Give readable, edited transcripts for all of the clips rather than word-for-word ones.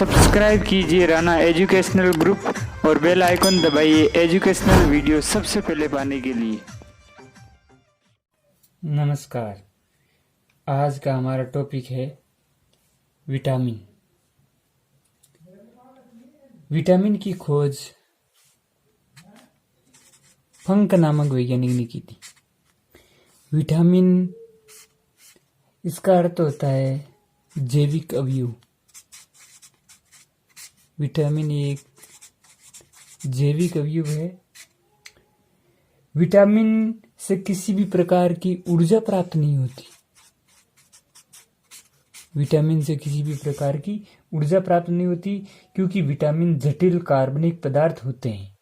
Subscribe कीजिए Rana educational group और bell icon दबाइए एजुकेशनल वीडियो सबसे पहले पाने के लिए। नमस्कार, आज का हमारा टॉपिक है विटामिन। विटामिन की खोज फंक नामक वैज्ञानिक ने की थी। विटामिन इसका अर्थ होता है जैविक अवयव। विटामिन एक जैविक अवयव है। विटामिन से किसी भी प्रकार की ऊर्जा प्राप्त नहीं होती। विटामिन से किसी भी प्रकार की ऊर्जा प्राप्त नहीं होती क्योंकि विटामिन जटिल कार्बनिक पदार्थ होते हैं,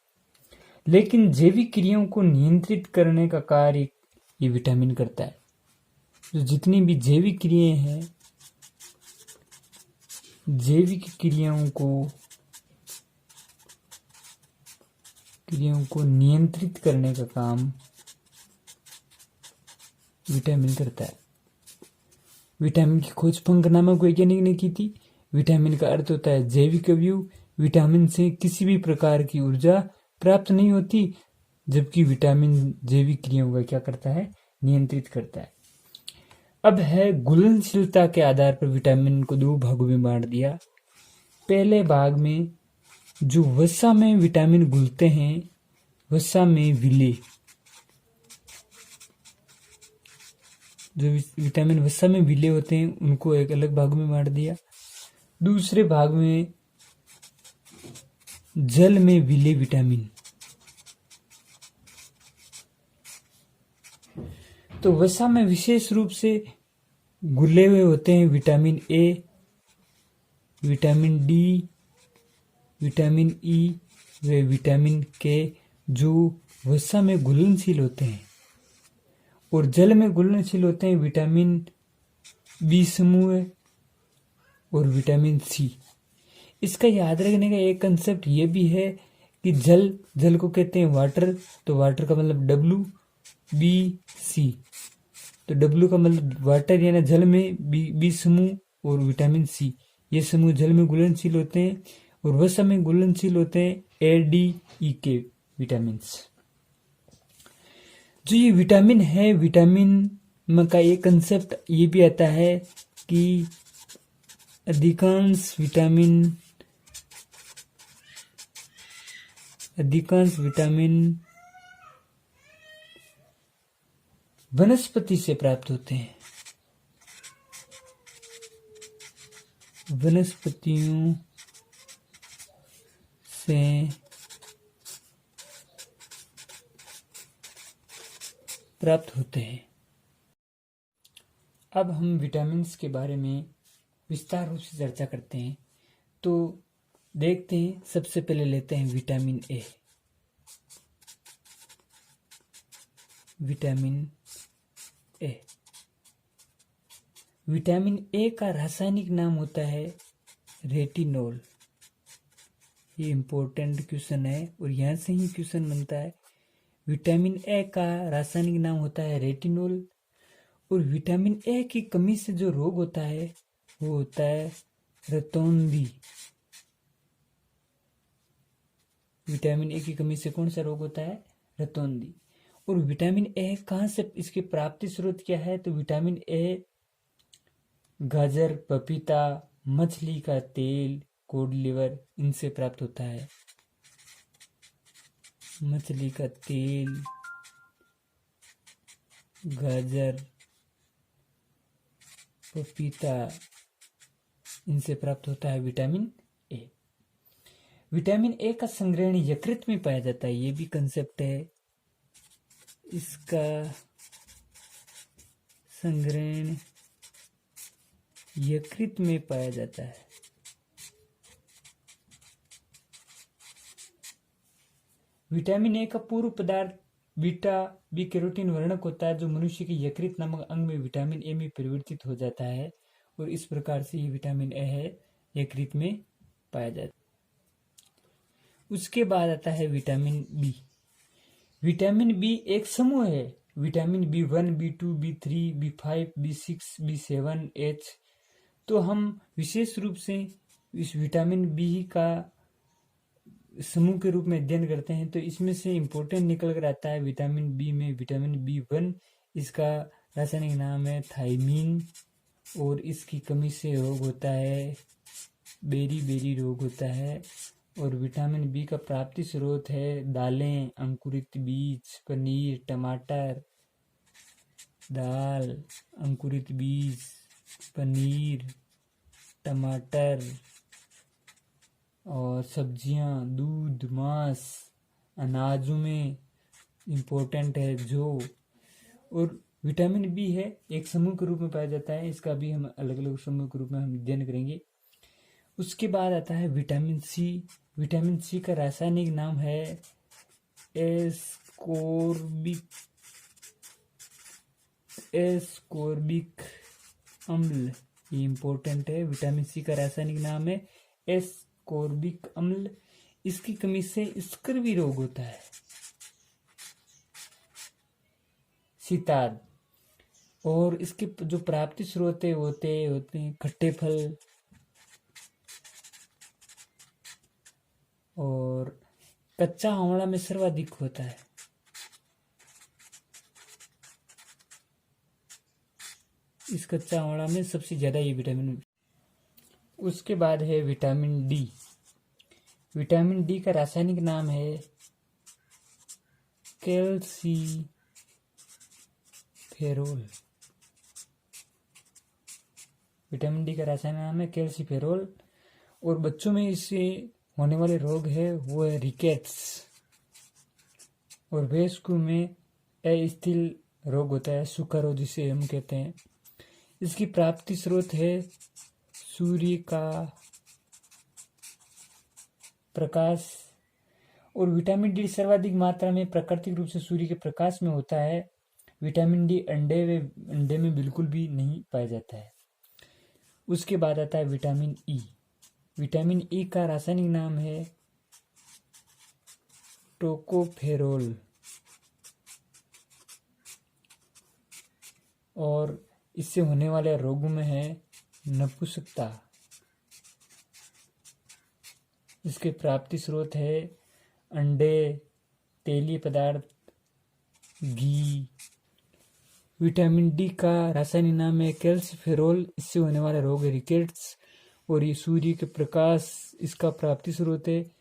लेकिन जैविक क्रियाओं को नियंत्रित करने का कार्य ये विटामिन करता है। तो जितनी भी जैविक क्रियाएं हैं, जैविक क्रियाओं को नियंत्रित करने का काम विटामिन करता है। विटामिन की खोज फंक नामक वैज्ञानिक ने की थी। विटामिन का अर्थ होता है जैविक अवयव। विटामिन से किसी भी प्रकार की ऊर्जा प्राप्त नहीं होती, जबकि विटामिन जैविक क्रियाओं का क्या करता है, नियंत्रित करता है। अब है घुलनशीलता के आधार पर विटामिन को दो भागों में बांट दिया। पहले भाग में जो वसा में विटामिन घुलते हैं, वसा में विलेय, जो विटामिन वसा में विलेय होते हैं उनको एक अलग भाग में बांट दिया। दूसरे भाग में जल में विलेय विटामिन। तो वसा में विशेष रूप से घुले हुए होते हैं vitamin A, vitamin D, vitamin E व विटामिन के, जो वसा में घुलनशील होते हैं। और जल में घुलनशील होते हैं विटामिन बी समूह और विटामिन सी। इसका याद रखने का एक कंसेप्ट ये भी है कि जल को कहते हैं वाटर, तो वाटर का मतलब डब्ल्यू बी सी। तो डब्ल्यू का मतलब वाटर, यानी जल में बी समूह और विटामिन सी, ये समूह जल में घुलनशील होते हैं और वसा में घुलनशील होते हैं ए डी ई के विटामिन। जो ये विटामिन है, विटामिन का एक कंसेप्ट ये भी आता है कि अधिकांश विटामिन वनस्पति से प्राप्त होते हैं। वनस्पतियों से प्राप्त होते हैं। अब हम विटामिन्स के बारे में विस्तार रूप से चर्चा करते हैं। तो देखते हैं, सबसे पहले लेते हैं vitamin A. Vitamin A, vitamin A का रासायनिक नाम होता है रेटिनोल। ये इंपॉर्टेंट क्वेश्चन है और यहां से ही क्वेश्चन बनता है। विटामिन ए का रासायनिक नाम होता है रेटिनोल। और विटामिन ए की कमी से जो रोग होता है वो होता है रतौंधी। विटामिन ए की कमी से कौन सा रोग होता है? रतौंधी। और विटामिन ए कहाँ से, इसके प्राप्ति स्रोत क्या है? तो विटामिन ए गाजर, पपीता, मछली का तेल, कोड लिवर, इनसे प्राप्त होता है। मछली का तेल, गाजर, पपीता, इनसे प्राप्त होता है विटामिन ए। विटामिन ए का संग्रहण यकृत में पाया जाता है, ये भी कंसेप्ट है। इसका संग्रहण यकृत में पाया जाता है। विटामिन ए का पूर्व पदार्थ बीटा बी कैरोटीन वर्णक होता है, जो मनुष्य के यकृत नामक अंग में विटामिन ए में परिवर्तित हो जाता है और इस प्रकार से ये विटामिन ए है यकृत में पाया जाता है। उसके बाद आता है विटामिन बी। विटामिन बी एक समूह है। Vitamin B1, B2, B3, B5, B6, B7, H। तो हम विशेष रूप से इस विटामिन बी का समूह के रूप में अध्ययन करते हैं तो इसमें से इम्पोर्टेंट निकल कर आता है विटामिन बी में विटामिन बी 1। इसका रासायनिक नाम है थायमीन और इसकी कमी से रोग होता है बेरी बेरी रोग होता है। और विटामिन बी का प्राप्ति स्रोत है दालें, अंकुरित बीज, पनीर, टमाटर, दाल, अंकुरित बीज, पनीर, टमाटर और सब्जियां, दूध, मांस, अनाजों में इम्पोर्टेंट है जो। और विटामिन बी है एक समूह के रूप में पाया जाता है, इसका भी हम अलग अलग समूह के रूप में हम अध्ययन करेंगे। उसके बाद आता है विटामिन सी। विटामिन सी का रासायनिक नाम है एस्कोर्बिक अम्ल। ये इम्पोर्टेंट है, विटामिन सी का रासायनिक नाम है एस्कोर्बिक अम्ल। इसकी कमी से स्कर्वी रोग होता है, सिताद। और इसके जो प्राप्ति स्रोत होते हैं खट्टे फल और कच्चा आंवला में सर्वाधिक होता है। इस कच्चा आंवला में सबसे ज्यादा ये विटामिन। उसके बाद है विटामिन डी। विटामिन डी का रासायनिक नाम है कैल्सीफेरोल। विटामिन डी का रासायनिक नाम है कैल्सीफेरोल। और बच्चों में इससे होने वाले रोग है वो है रिकेट्स। और वयस्कों में अस्थिल रोग होता है, सूखा रोग जिसे हम कहते हैं। इसकी प्राप्ति स्रोत है सूर्य का प्रकाश। और विटामिन डी सर्वाधिक मात्रा में प्राकृतिक रूप से सूर्य के प्रकाश में होता है। विटामिन डी अंडे में बिल्कुल भी नहीं पाया जाता है। उसके बाद आता है विटामिन ई। विटामिन ई का रासायनिक नाम है टोकोफेरोल। और इससे होने वाले रोगों में है नपुंसकता। इसके प्राप्ति स्रोत है अंडे, तेलीय पदार्थ, घी। विटामिन डी का रासायनिक नाम है कैल्सीफेरोल। इससे होने वाला रोग है रिकेट्स। और ये सूर्य के प्रकाश इसका प्राप्ति स्रोत है।